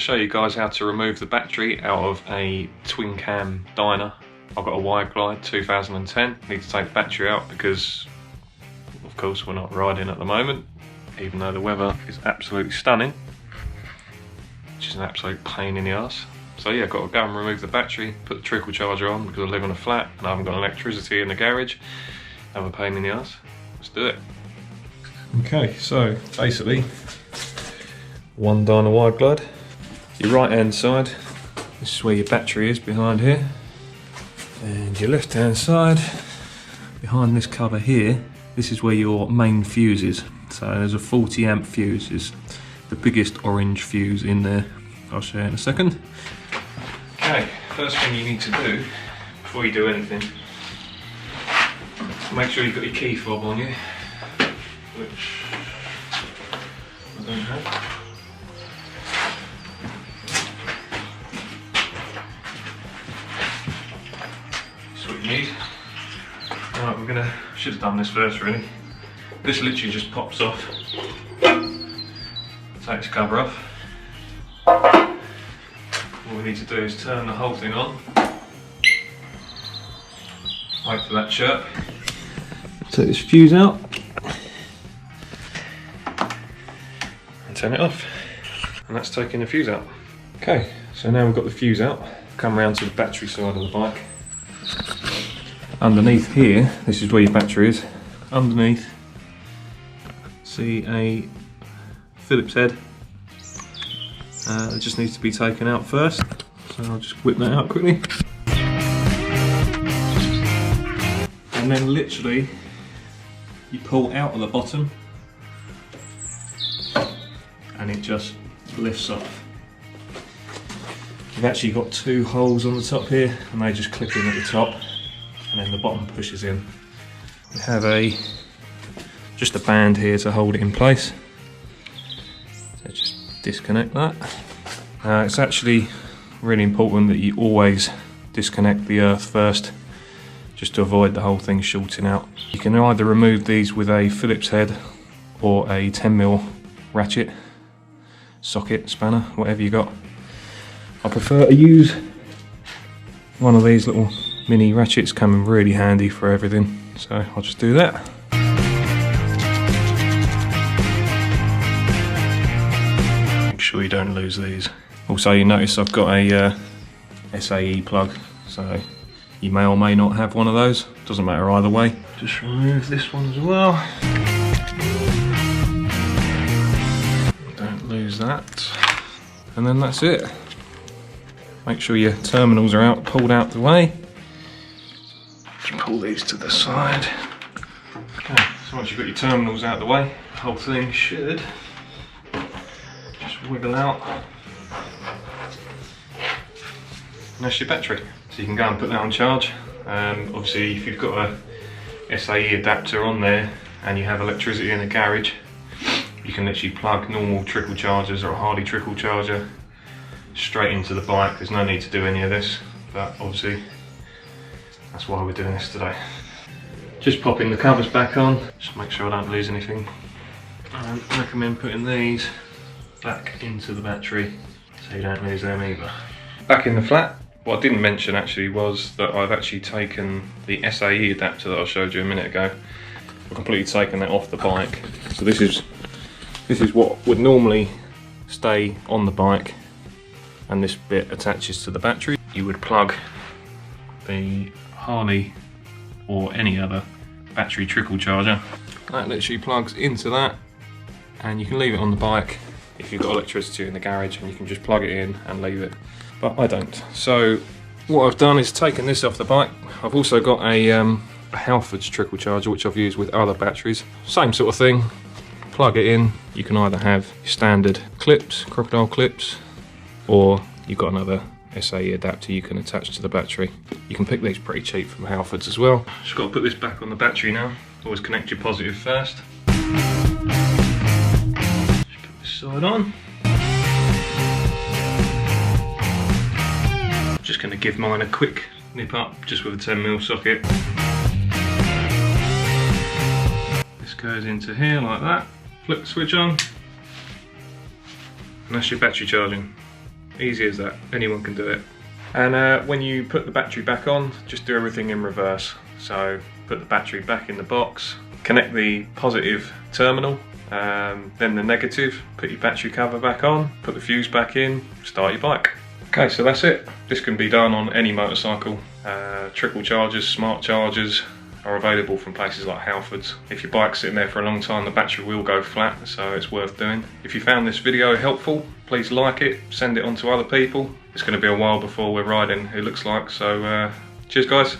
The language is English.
show you guys how to remove the battery out of a twin cam Dyna. I've got a Wire Glide 2010. Need to take the battery out because of course we're not riding at the moment, even though the weather is absolutely stunning, which is an absolute pain in the arse. So yeah, I've got to go and remove the battery, put the trickle charger on because I live on a flat and I haven't got electricity in the garage. Have a pain in the arse. Let's do it. Okay, so basically, one Dyna Wire Glide. Your right hand side, this is where your battery is behind here. And your left hand side, behind this cover here, this is where your main fuse is. So there's a 40 amp fuse, is the biggest orange fuse in there. I'll show you in a second. Okay, first thing you need to do before you do anything, make sure you've got your key fob on you, which I don't have. That's what you need. Right, should have done this first really. This literally just pops off. Take this cover off. What we need to do is turn the whole thing on. Wait for that chirp. Take this fuse out. And turn it off. And that's taking the fuse out. Okay, so now we've got the fuse out. Come round to the battery side of the bike. Underneath here, this is where your battery is. Underneath, see a Phillips head. It just needs to be taken out first. So I'll just whip that out quickly. And then literally, you pull out of the bottom and it just lifts off. You've actually got two holes on the top here and they just clip in at the top and then the bottom pushes in. We have just a band here to hold it in place. So just disconnect that. It's actually really important that you always disconnect the earth first, just to avoid the whole thing shorting out. You can either remove these with a Phillips head or a 10mm ratchet, socket, spanner, whatever you got. I prefer to use one of these little mini ratchets, come in really handy for everything, so I'll just do that. Make sure you don't lose these. Also, you notice I've got a SAE plug, so you may or may not have one of those, doesn't matter either way. Just remove this one as well. Don't lose that. And then that's it. Make sure your terminals are pulled out the way. Just pull these to the side. Okay, so once you've got your terminals out the way, the whole thing should just wiggle out. And that's your battery. So you can go and put that on charge. Obviously if you've got a SAE adapter on there and you have electricity in the garage, you can literally plug normal trickle chargers or a Harley trickle charger straight into the bike. There's no need to do any of this, but obviously that's why we're doing this today. Just popping the covers back on, just make sure I don't lose anything. And I recommend putting these back into the battery so you don't lose them either. Back in the flat, what I didn't mention actually was that I've actually taken the SAE adapter that I showed you a minute ago. I've completely taken that off the bike. So this is what would normally stay on the bike, and this bit attaches to the battery. You would plug the Harley or any other battery trickle charger. That literally plugs into that, and you can leave it on the bike if you've got electricity in the garage, and you can just plug it in and leave it. But I don't. So what I've done is taken this off the bike. I've also got a Halford's trickle charger, which I've used with other batteries. Same sort of thing. Plug it in. You can either have your standard clips, crocodile clips, or you've got another SAE adapter you can attach to the battery. You can pick these pretty cheap from Halford's as well. Just got to put this back on the battery now. Always connect your positive first. Just put this side on. Just going to give mine a quick nip up just with a 10mm socket. This goes into here like that. Flip the switch on, and that's your battery charging. Easy as that, anyone can do it. And when you put the battery back on, just do everything in reverse. So put the battery back in the box, connect the positive terminal, then the negative, put your battery cover back on, put the fuse back in, start your bike. Okay, so that's it. This can be done on any motorcycle. Trickle chargers, smart chargers are available from places like Halfords. If your bike's sitting there for a long time, the battery will go flat, so it's worth doing. If you found this video helpful, please like it, send it on to other people. It's going to be a while before we're riding, it looks like, so cheers guys.